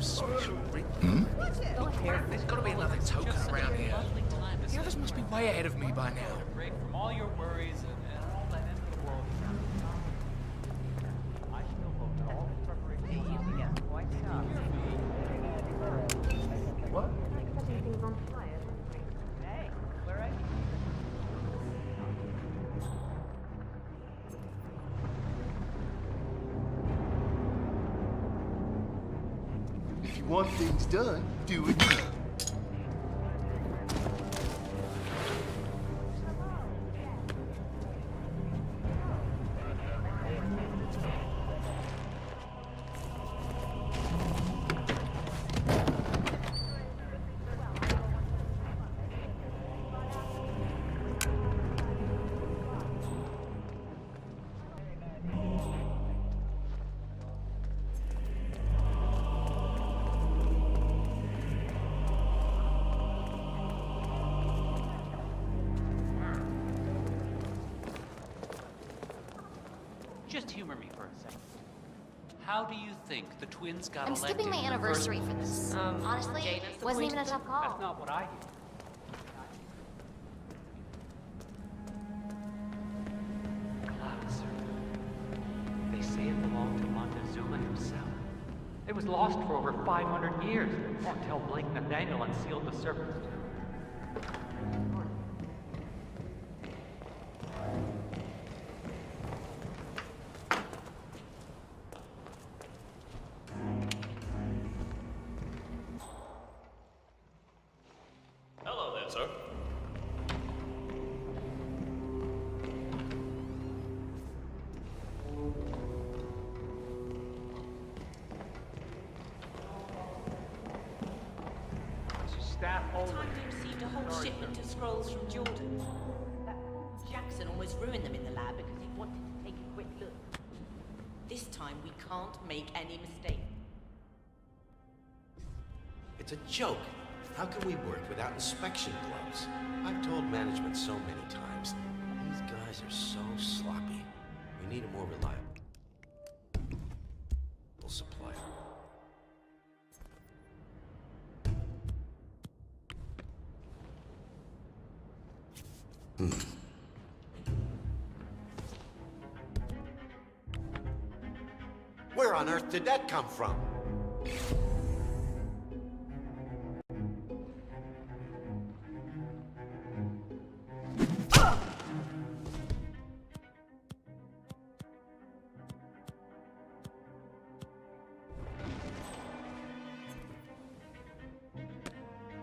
of special treatment. There's got to be another token around here. The others must be way ahead of me by now. Break from all your worries and all that end of the world. I still hope that all this preparation will get quite tough. What? Hey, where are you? If you want things done, do it now. Just humor me for a second. How do you think the twins got I'm elected skipping my in the anniversary first... for this. Honestly, wasn't even a tough call. That's not what I hear. They say it belonged to ďÄఢῩ himself. It was lost for over 500 years until ďÄఢ῏ unsealed the serpent's tomb. Hello there, sir. Staff The only. time we received a whole shipment of scrolls from Jordan. That Jackson almost ruined them in the lab because he wanted to take a quick look. This time we can't make any mistakes. It's a joke. How can we work without inspection gloves? I've told management so many times. These guys are so sloppy. We need a more reliable supplier. Where on earth did that come from?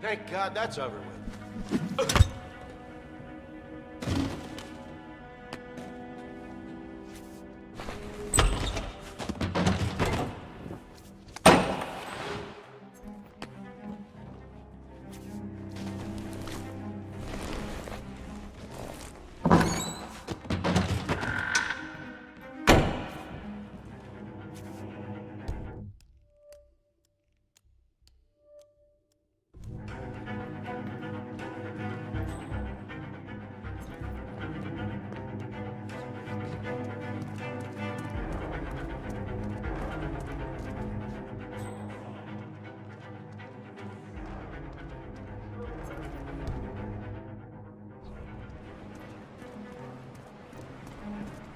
Thank God that's over with.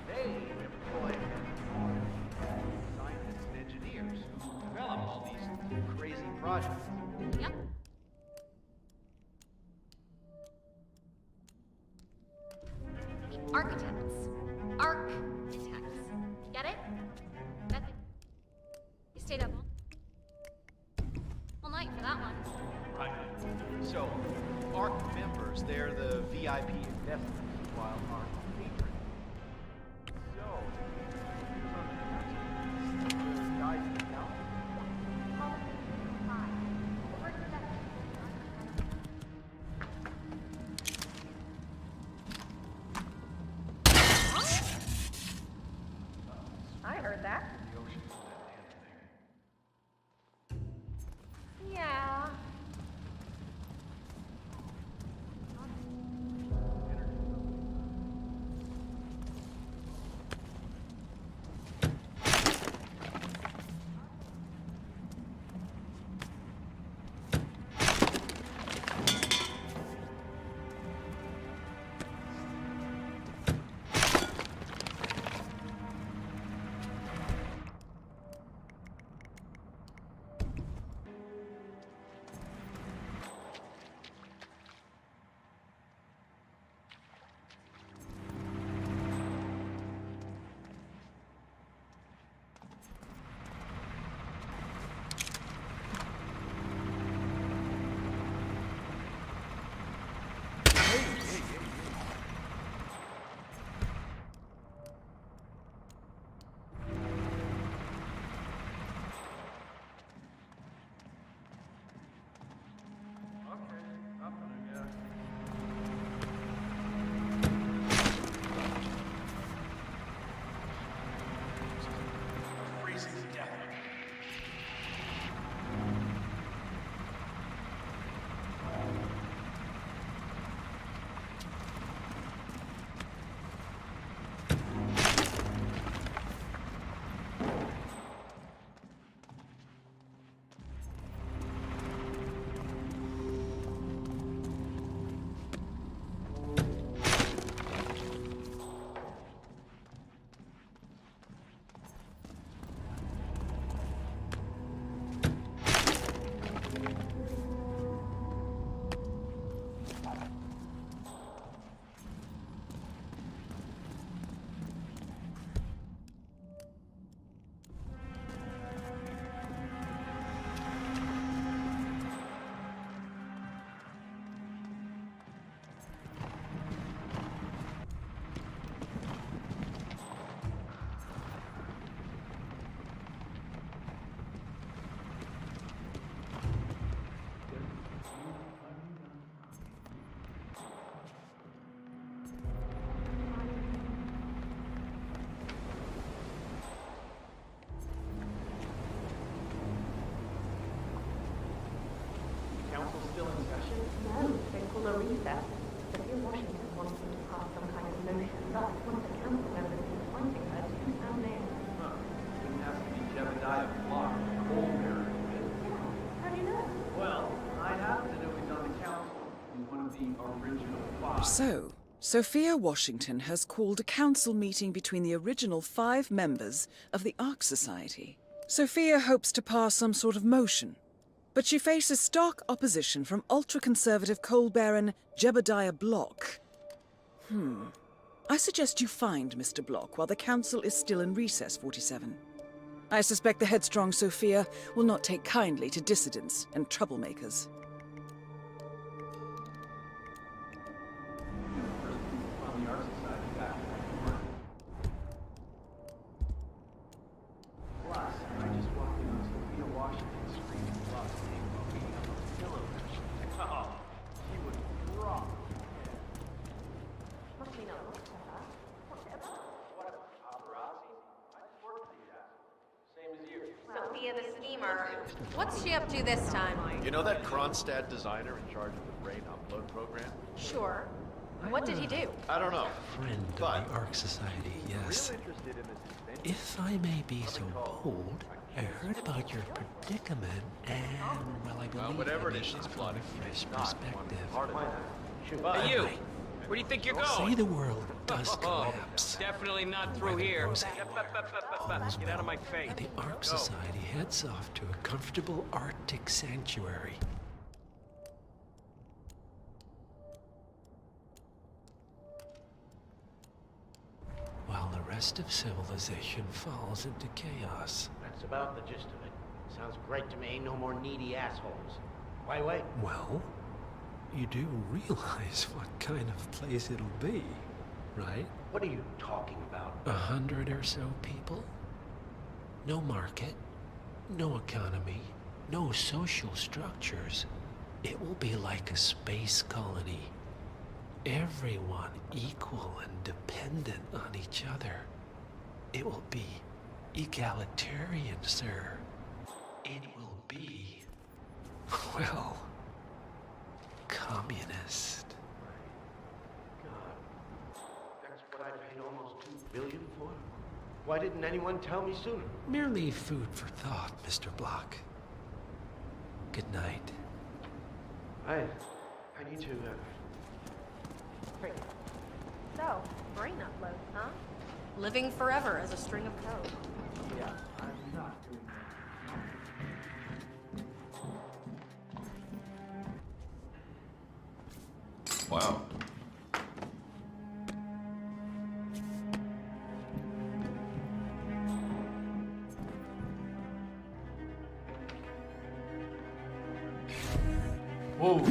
They employ scientists and engineers who develop all these crazy projects. Yep. Architects. Architects. Get it? That thing. You stayed up all night for that one. Right. So, ARC members, they're the VIP investors, while ARC patrons. So, the guys in the town. I heard that. The ocean. Yeah. So, Sophia Washington has called a council meeting between the original 5 members of the Ark Society. Sophia hopes to pass some sort of motion, but she faces stark opposition from ultra-conservative ďēbediah Block. I suggest you find Mr. Block while the council is still in recess, 47. I suspect the headstrong Sophia will not take kindly to dissidents and troublemakers. Sophia the schemer. What's she up to this time? You know that Kronstadt designer in charge of the brain upload program? Sure. What did he do? I don't know. Friend of the Ark Society, yes. If I may be so bold, I heard about your predicament, and, well, I believe whatever it is she's she's plotting. fresh perspective. But You! Where do you think you're Say going? the world does collapse. Definitely not through Whether it here. goes ahead, all's Get out of my well, face. and the Ark Society heads off to a comfortable Arctic sanctuary. While the rest of civilization falls into chaos. That's about the gist of it. Sounds great to me. No more needy assholes. Why wait? Well, you do realize what kind of place it'll be, right? What are you talking about? 100 or so people? No market, no economy, no social structures. It will be like a space colony. Everyone equal and dependent on each other. It will be egalitarian, sir. It will be, well, communist. God. That's what I paid almost $2 billion for? Why didn't anyone tell me sooner? Merely food for thought, Mr. Block. Good night. I need to, So, brain upload, huh? Living forever as a string of code. Yeah, I'm not doing that. Wow. Whoa.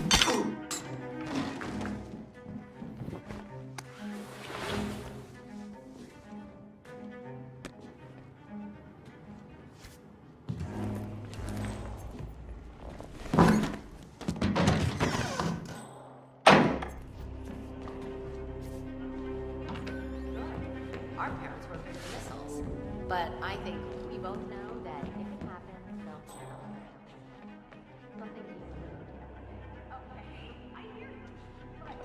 Our parents were good at missiles. But I think we both know that if it happens, they'll tell. Don't think you okay, I hear you. But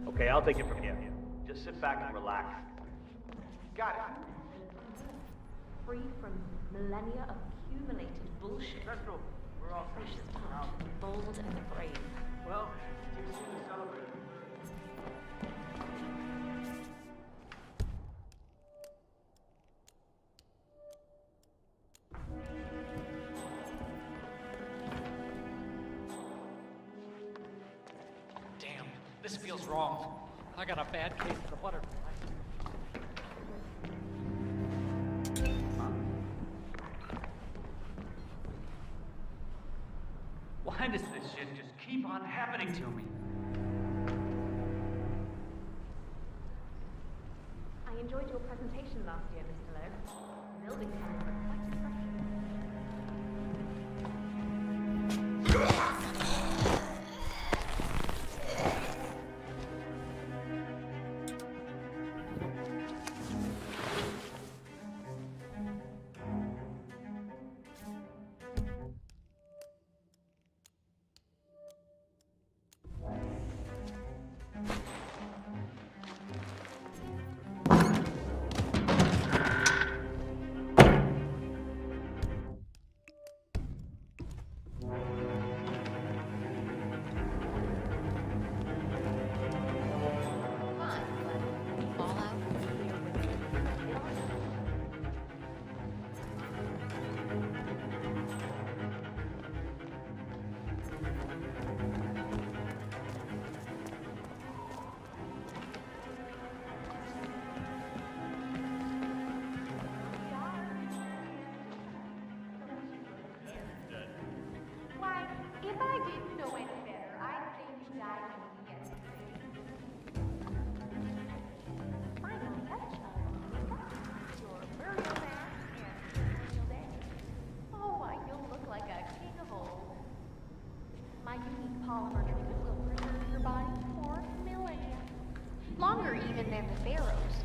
Okay, I'll take it from here. Just sit back and relax. Got it. free from millennia of accumulated bullshit. Central, we're all Precious blood, bold and brave. Well, too soon to celebrate. Damn, this feels wrong. I got a bad case of the butterfly. Why does this shit just keep on happening to me? I enjoyed your presentation last year, Mr. Lowe. The building plans were quite impressive. My unique polymer treatment will preserve your body for millennia. Longer even than the pharaohs.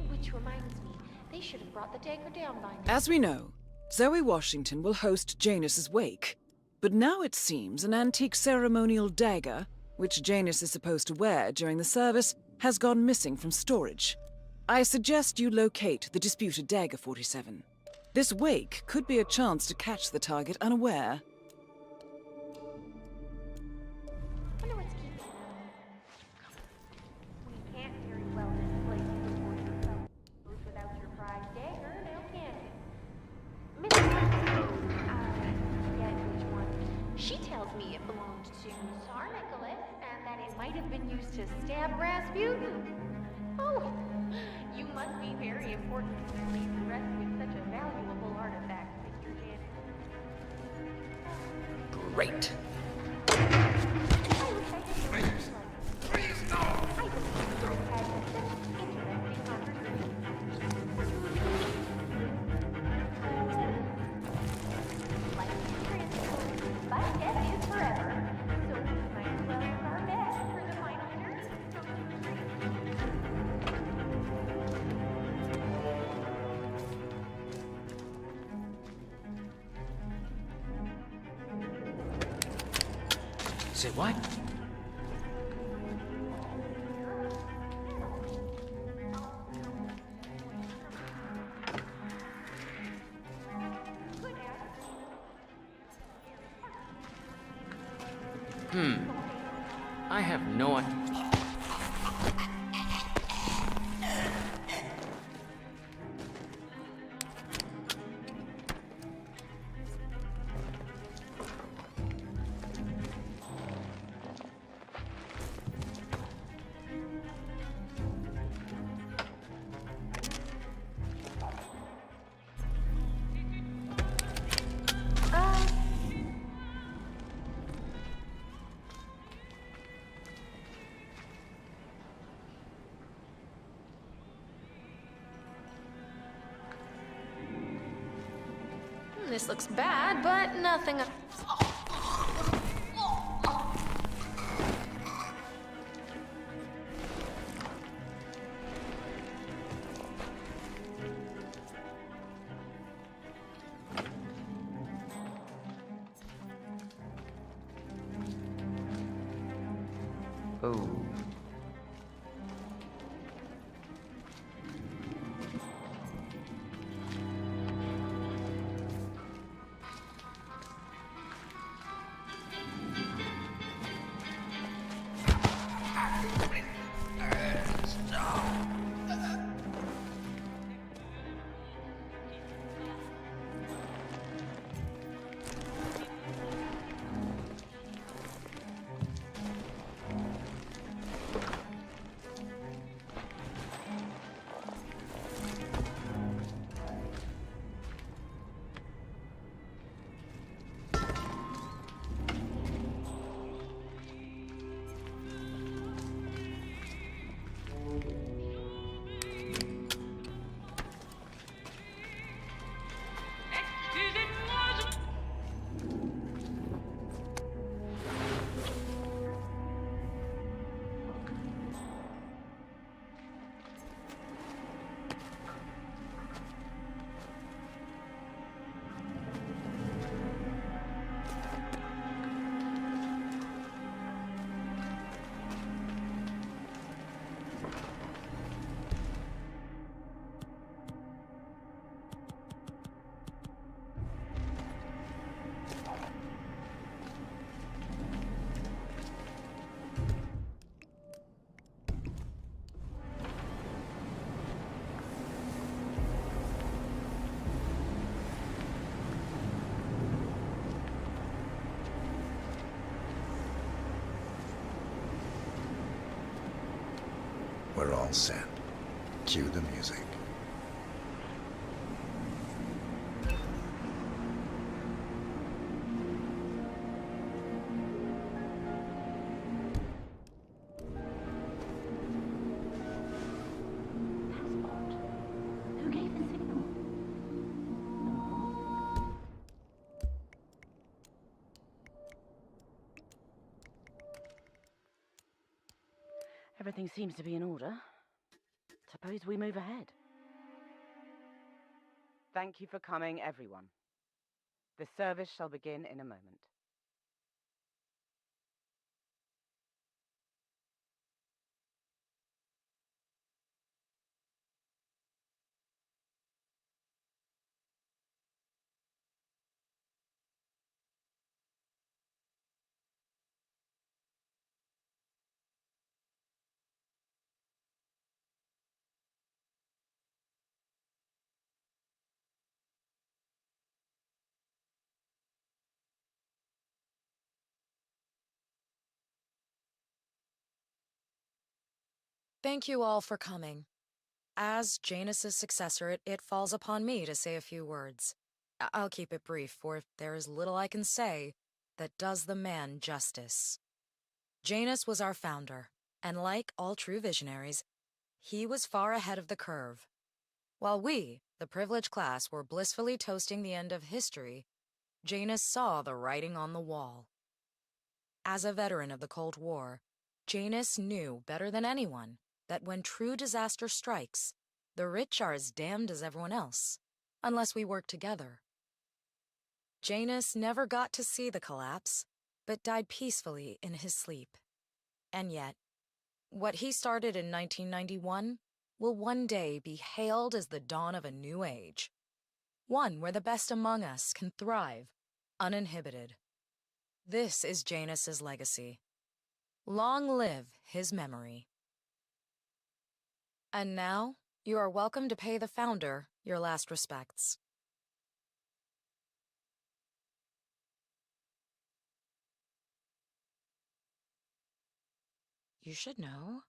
Which reminds me, they should have brought the dagger down by now. As we know, Zoe Washington will host Janus's wake. But now it seems an antique ceremonial dagger, which Janus is supposed to wear during the service, has gone missing from storage. I suggest you locate the disputed dagger 47. This wake could be a chance to catch the target unaware. Wonder what's keeping them. We can't very well display uniform yourself without your prized dagger, now can we? Miss I forget which one. She tells me it belonged to ďŌĆØényᵘ, and that it might have been used to stab Rasputin. Oh, you must be very important to leave the rest with such a valuable artifact, Mr. Janus. Great. I wish I had your like. Please, no! I believe you had such interesting conversations. Life is transitory, but death is forever. So we might as well do our best for the final journey, don't you agree? Say what? I have no idea. This looks bad, but nothing. Oh. We're all set. Cue the music. Who gave the signal? everything seems to be in order, suppose we move ahead. Thank you for coming, everyone. The service shall begin in a moment. Thank you all for coming. As Janus's successor, it falls upon me to say a few words. I'll keep it brief, for there is little I can say that does the man justice. Janus was our founder, and like all true visionaries, he was far ahead of the curve. While we, the privileged class, were blissfully toasting the end of history, Janus saw the writing on the wall. As a veteran of the Cold War, Janus knew better than anyone that when true disaster strikes, the rich are as damned as everyone else, unless we work together. Janus never got to see the collapse, but died peacefully in his sleep. And yet, what he started in 1991 will one day be hailed as the dawn of a new age. One where the best among us can thrive, uninhibited. This is Janus's legacy. Long live his memory. And now, you are welcome to pay the founder your last respects. You should know.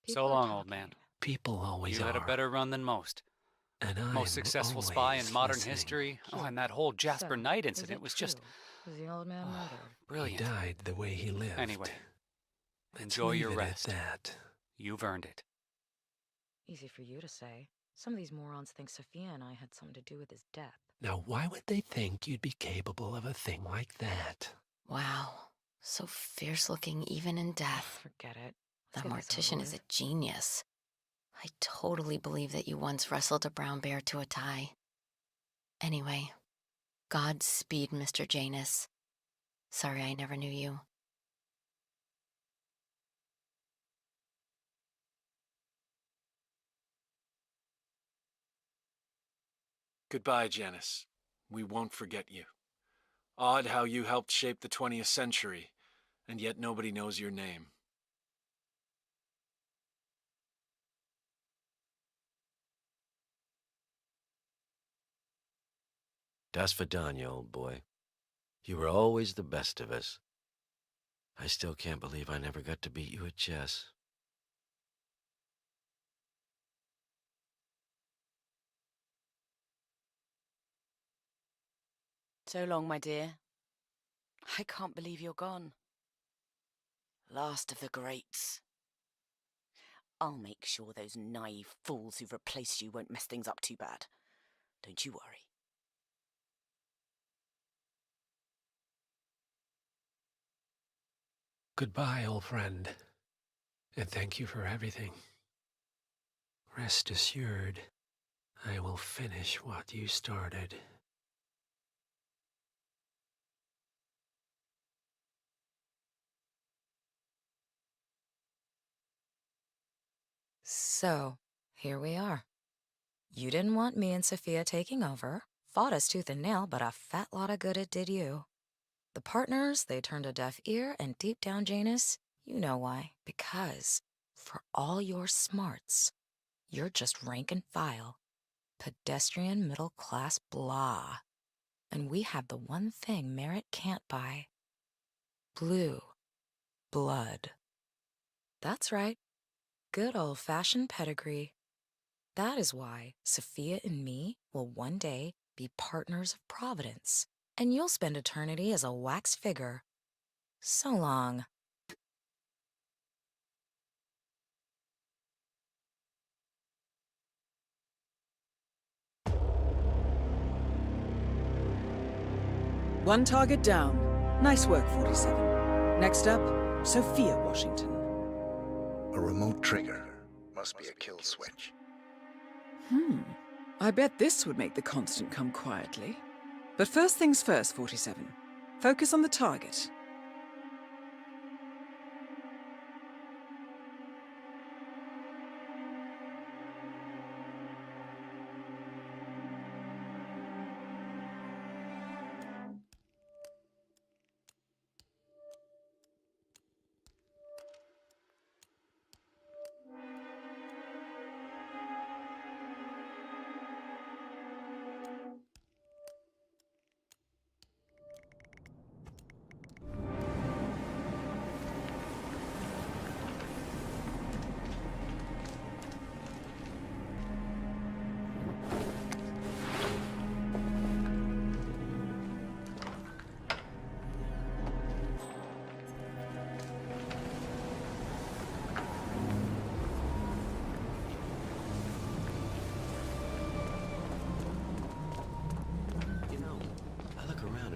So long, old man. People always You had a are. better run than most. And I'm Most successful spy in always modern listening. history. Oh, and that whole Jasper So, Knight is incident it was true? just Was the old man murdered? brilliant. He died the way he lived. Anyway, Let's enjoy leave your it rest. At that. You've earned it. Easy for you to say. Some of these morons think Sophia and I had something to do with his death. Now, why would they think you'd be capable of a thing like that? Wow. So fierce-looking even in death. Forget it. The Let's get this mortician over is a with. genius. I totally believe that you once wrestled a brown bear to a tie. Anyway, Godspeed, Mr. Janus. Sorry I never knew you. Goodbye, Janus. We won't forget you. Odd how you helped shape the 20th century, and yet nobody knows your name. Das Vidania, old boy. You were always the best of us. I still can't believe I never got to beat you at chess. So long, my dear. I can't believe you're gone. Last of the greats. I'll make sure those naive fools who've replaced you won't mess things up too bad. Don't you worry. Goodbye, old friend. And thank you for everything. Rest assured, I will finish what you started. So, here we are. You didn't want me and Sophia taking over, fought us tooth and nail, but a fat lot of good it did you. The partners, they turned a deaf ear, and deep down, Janus, you know why. Because, for all your smarts, you're just rank and file. Pedestrian middle-class blah. And we have the one thing merit can't buy. Blue blood. That's right. Good old-fashioned pedigree. That is why Sophia and me will one day be partners of Providence, and you'll spend eternity as a wax figure. So long. One target down. Nice work, 47. Next up, Sophia Washington. A remote trigger. Must be a kill switch. I bet this would make the constant come quietly. But first things first, 47. Focus on the target.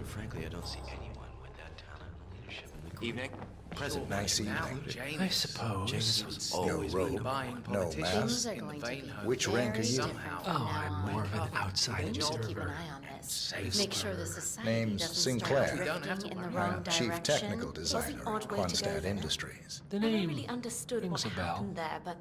Frankly, I don't see anyone with that talent and leadership in the group. Evening. Present. Nice evening. I suppose. Janus was No always robe, buying no politicians mask. in the vein of Which rank are you? somehow. Oh, I'm more of an outside Keep an observer. eye on this. Make sure the society Name's doesn't Sinclair. start drifting in the wrong I'm direction. Chief Technical Was the Designer at odd way to go Ďorszád there? Industries. The I never name really understood what rings a bell. happened there, but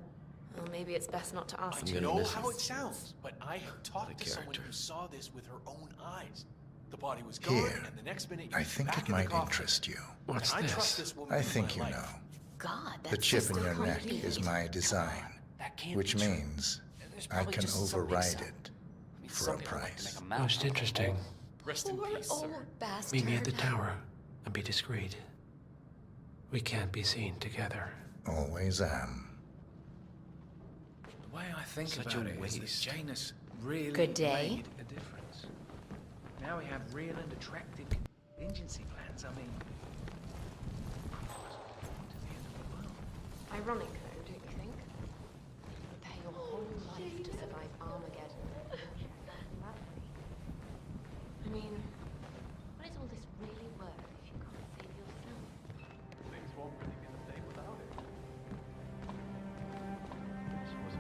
well, maybe it's best not to ask. I'm gonna miss how it. it sounds, but I have talked The to someone character. who saw this with her own eyes. The body was gone, Here, and the next minute I you're think back it in the might coffin. interest you. What's And I trust this? this woman I with think my you life. know. God, that's The chip just in your neck concrete. is my design, That can't which be true. means There's I probably can just some override mix-up. it I mean, for some a people like to price. make a mountain Most out of a interesting. molehill. Rest in Poor peace, sir. old bastard. Meet me at the tower and be discreet. We can't be seen together. Always am. The way I think Such about a it is that waste. Janus really Good day. made a difference. Now we have real and attractive contingency plans. I mean, Ironic, though, don't you think? Prepare your whole life to survive Armageddon. I mean, what is all this really worth if you can't save yourself? Things won't really be the same without it.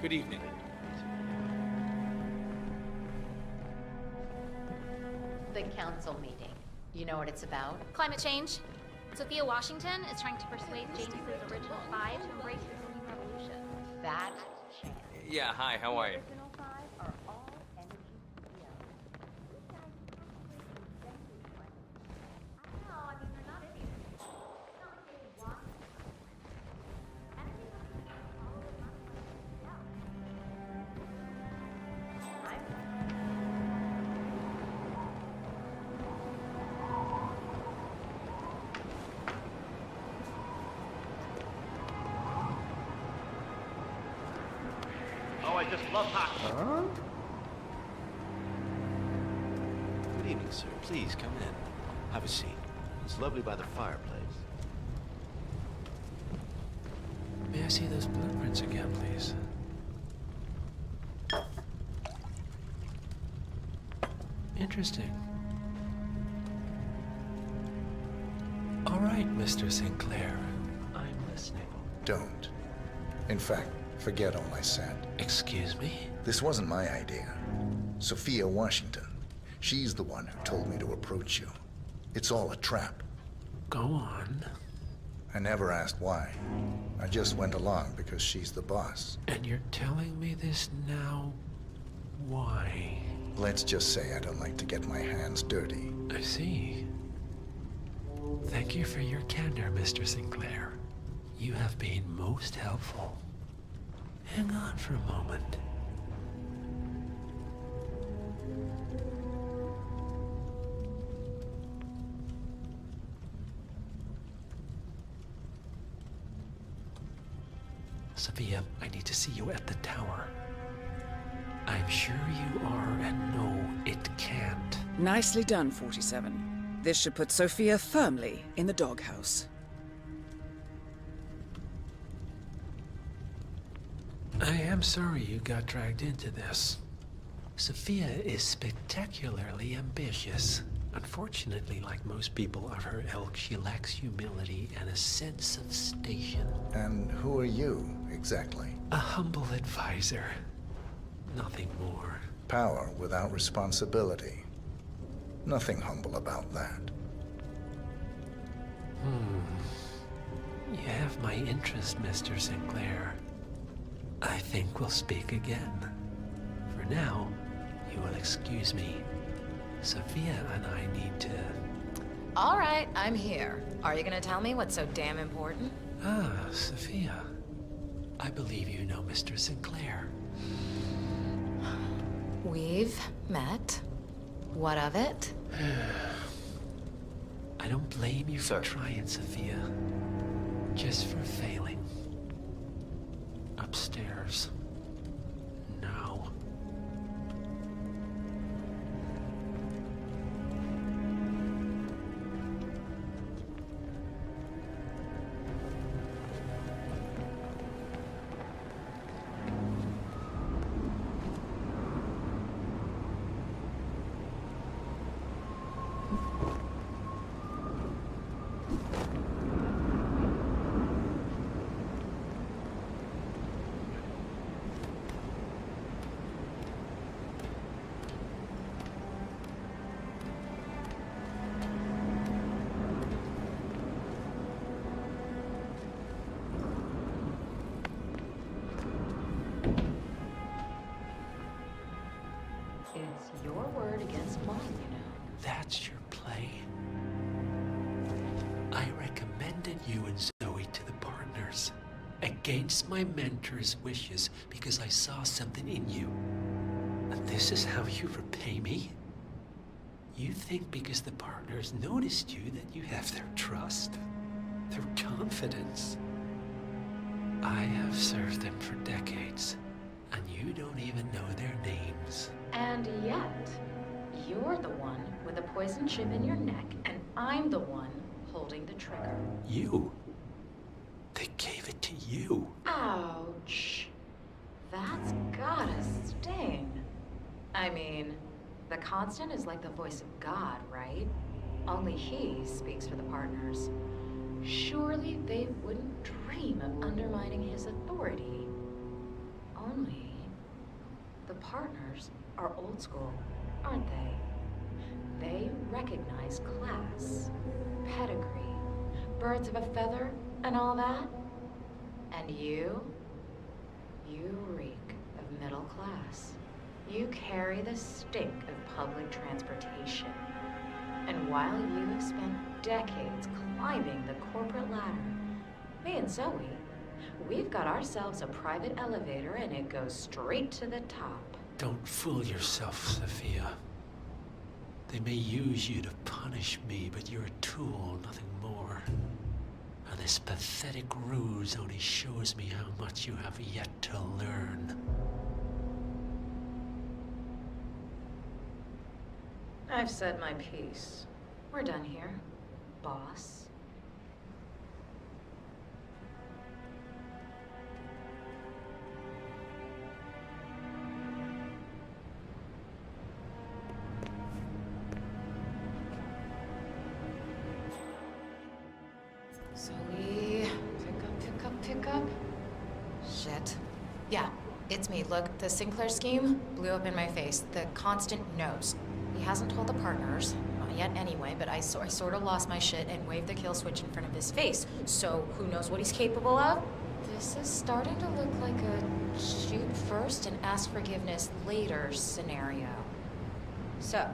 Good evening. The council meeting. You know what it's about? Climate change. Sophia Washington is trying to persuade Janus's original five to embrace the green revolution. That chance. Yeah, hi, how are you? Original five are all energy CEOs. I know, I mean, they're not idiots. It's not like they want energy companies follow the money Oh, I just love hockey. Good evening, sir. Please come in. Have a seat. It's lovely by the fireplace. May I see those blueprints again, please? Interesting. All right, Mr. Sinclair. I'm listening. Don't. In fact, forget all I said. Excuse me? This wasn't my idea. Sophia Washington. She's the one who told me to approach you. It's all a trap. Go on. I never asked why. I just went along because she's the boss. And you're telling me this now? Why? Let's just say I don't like to get my hands dirty. I see. Thank you for your candor, Mr. Sinclair. You have been most helpful. Hang on for a moment. Sophia, I need to see you at the tower. I'm sure you are, and no, it can't. Nicely done, 47. This should put Sophia firmly in the doghouse. I am sorry you got dragged into this. Sophia is spectacularly ambitious. Unfortunately, like most people of her ilk, she lacks humility and a sense of station. And who are you, exactly? A humble advisor. Nothing more. Power without responsibility. Nothing humble about that. You have my interest, Mr. Sinclair. I think we'll speak again. For now, you will excuse me. Sophia and I need to... All right, I'm here. Are you gonna tell me what's so damn important? Ah, Sophia. I believe you know Mr. Sinclair. We've met. What of it? I don't blame you for trying, Sophia. Just for failing. Upstairs. Now. It's your word against mine, you know. That's your play. I recommended you and Zoe to the partners. Against my mentor's wishes because I saw something in you. And this is how you repay me? You think because the partners noticed you that you have their trust, their confidence. I have served them for decades, and you don't even know their names. And yet, you're the one with a poison chip in your neck, and I'm the one holding the trigger. You? They gave it to you. Ouch. That's gotta sting. I mean, the Constant is like the voice of God, right? Only he speaks for the partners. Surely they wouldn't dream of undermining his authority. Only the partners are old school, aren't they? They recognize class, pedigree, birds of a feather, and all that. And you reek of middle class. You carry the stink of public transportation. And while you have spent decades climbing the corporate ladder, me and Zoe, we've got ourselves a private elevator and it goes straight to the top. Don't fool yourself, Sophia. They may use you to punish me, but you're a tool, nothing more. And this pathetic ruse only shows me how much you have yet to learn. I've said my piece. We're done here, boss. Zoe, pick up. Shit. Yeah, it's me. Look, the Sinclair scheme blew up in my face. The Constant knows. He hasn't told the partners, not yet anyway, but I sort of lost my shit and waved the kill switch in front of his face. So who knows what he's capable of? This is starting to look like a shoot first and ask forgiveness later scenario. So,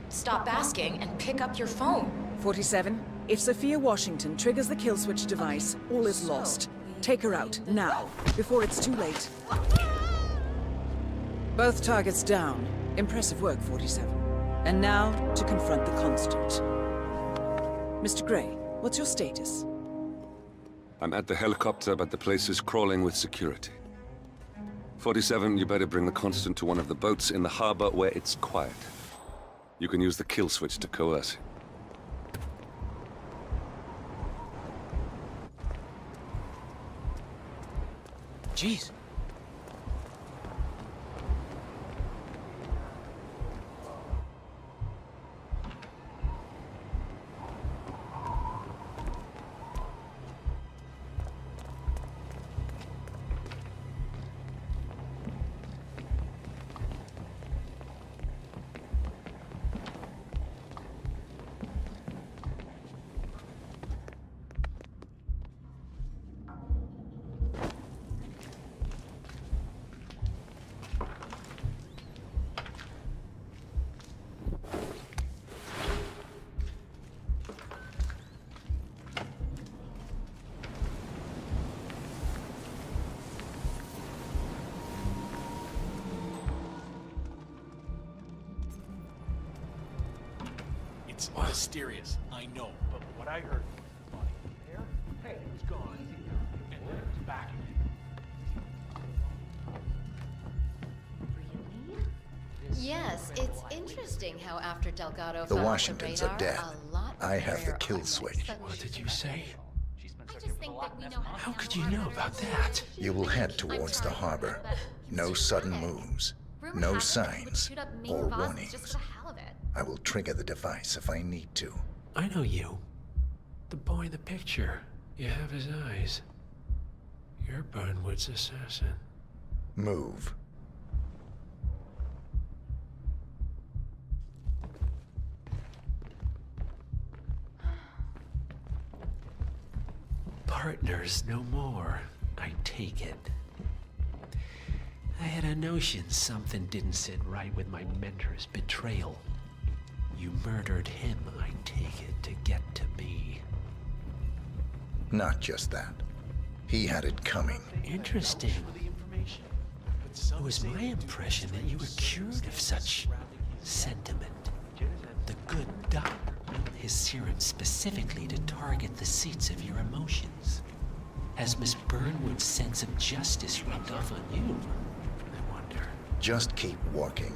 stop asking and pick up your phone. 47. If Sophia Washington triggers the kill switch device, all is lost. Take her out, now, before it's too late. Both targets down. Impressive work, 47. And now, to confront the Constant. Mr. Gray, what's your status? I'm at the helicopter, but the place is crawling with security. 47, you better bring the Constant to one of the boats in the harbor where it's quiet. You can use the kill switch to coerce him. Jeez. It's mysterious, I know, but what I heard was the body was there, hey, it was gone, and then it was back again. Yes, it's interesting how after Delgado The fell off Washingtons the are radar, dead. a lot I have the rarer kill artifacts switch. suddenly What did you say? I just think that we know How could you know about that? You will head towards the harbor. No sudden moves. No signs or warnings. I will trigger the device if I need to. I know you. The boy in the picture. You have his eyes. You're Burnwood's assassin. Move. Partners no more, I take it. I had a notion something didn't sit right with my mentor's betrayal. You murdered him, I take it, to get to me. Not just that. He had it coming. Interesting. It was my impression that you were cured of such sentiment. The good doctor built his serum specifically to target the seats of your emotions. Has Miss Burnwood's sense of justice rubbed off on you? I wonder. Just keep walking.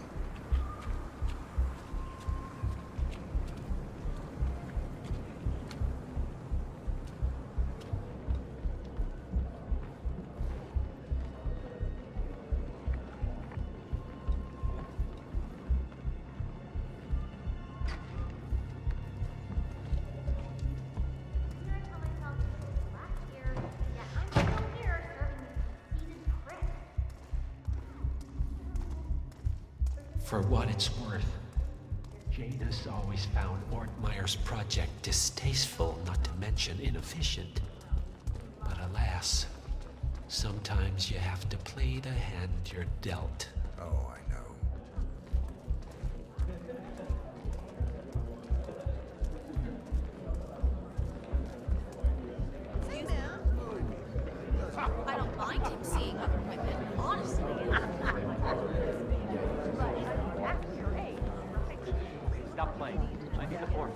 For what it's worth, Janus always found Ortmeyer's project distasteful, not to mention inefficient. But alas, sometimes you have to play the hand you're dealt. Oh, I know. I don't mind him seeing other women, honestly. Stop playing. I need the force.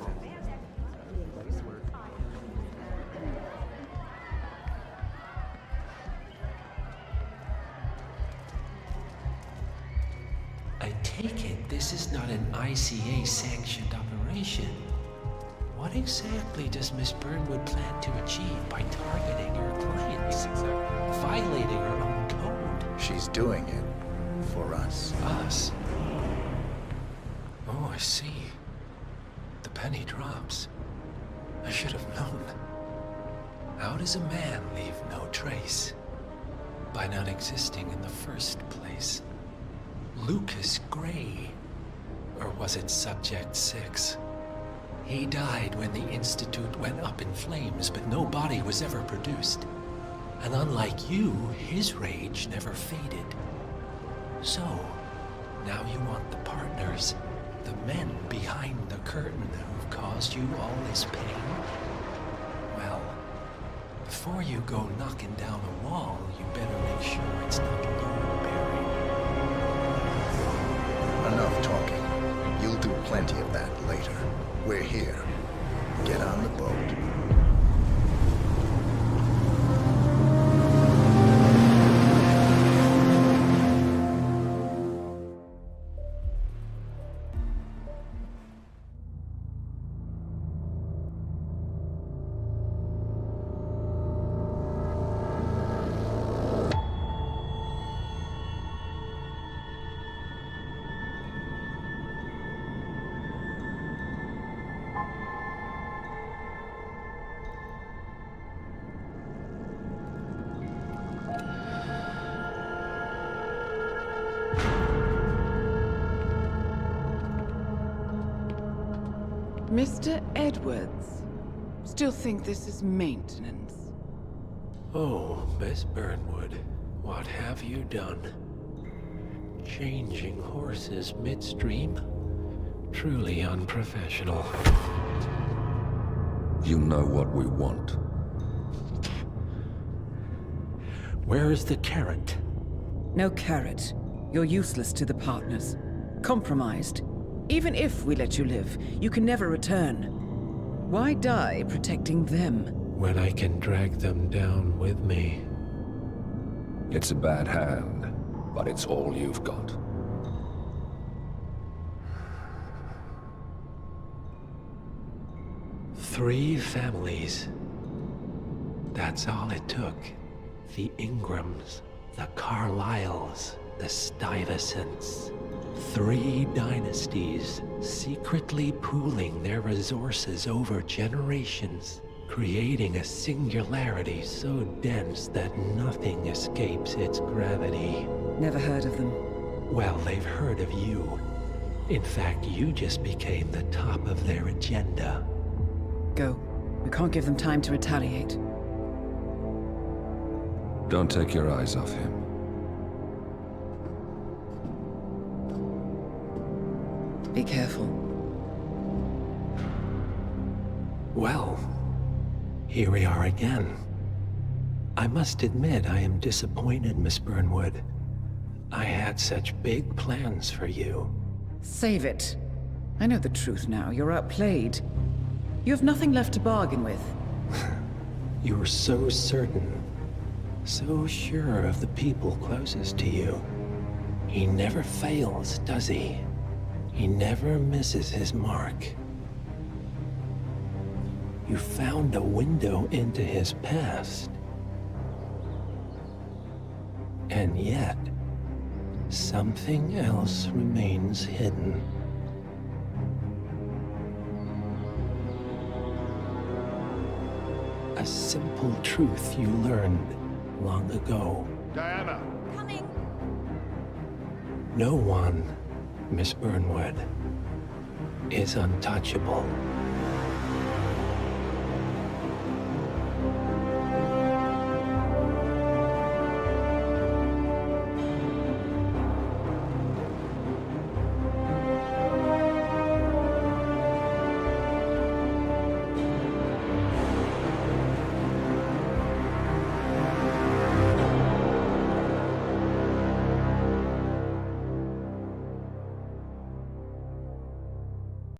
I take it this is not an ICA-sanctioned operation. What exactly does Miss Burnwood plan to achieve by targeting her clients? Violating her own code? She's doing it for us. Us? Oh, I see. The penny drops. I should have known. How does a man leave no trace? By not existing in the first place. Lucas Gray. Or was it Subject 6? He died when the Institute went up in flames, but no body was ever produced. And unlike you, his rage never faded. So, now you want the partners, the men behind the curtain who've caused you all this pain? Well, before you go knocking down a wall, you better make sure it's not load bearing. Enough talking. You'll do plenty of that later. We're here. Get on the boat. Mr. Edwards, still think this is maintenance? Oh, Miss Burnwood, what have you done? Changing horses midstream? Truly unprofessional. You know what we want. Where is the carrot? No carrot. You're useless to the partners. Compromised. Even if we let you live, you can never return. Why die protecting them? When I can drag them down with me. It's a bad hand, but it's all you've got. Three families. That's all it took. The Ingrams, the Carlyles, the Stuyvesants. 3 dynasties secretly pooling their resources over generations, creating a singularity so dense that nothing escapes its gravity. Never heard of them. Well, they've heard of you. In fact, you just became the top of their agenda. Go. We can't give them time to retaliate. Don't take your eyes off him. Be careful. Well, here we are again. I must admit I am disappointed, Miss Burnwood. I had such big plans for you. Save it. I know the truth now. You're outplayed. You have nothing left to bargain with. You were so certain, so sure of the people closest to you. He never fails, does he? He never misses his mark. You found a window into his past. And yet, something else remains hidden. A simple truth you learned long ago. Diana! Coming! No one, Miss Burnwood, is untouchable.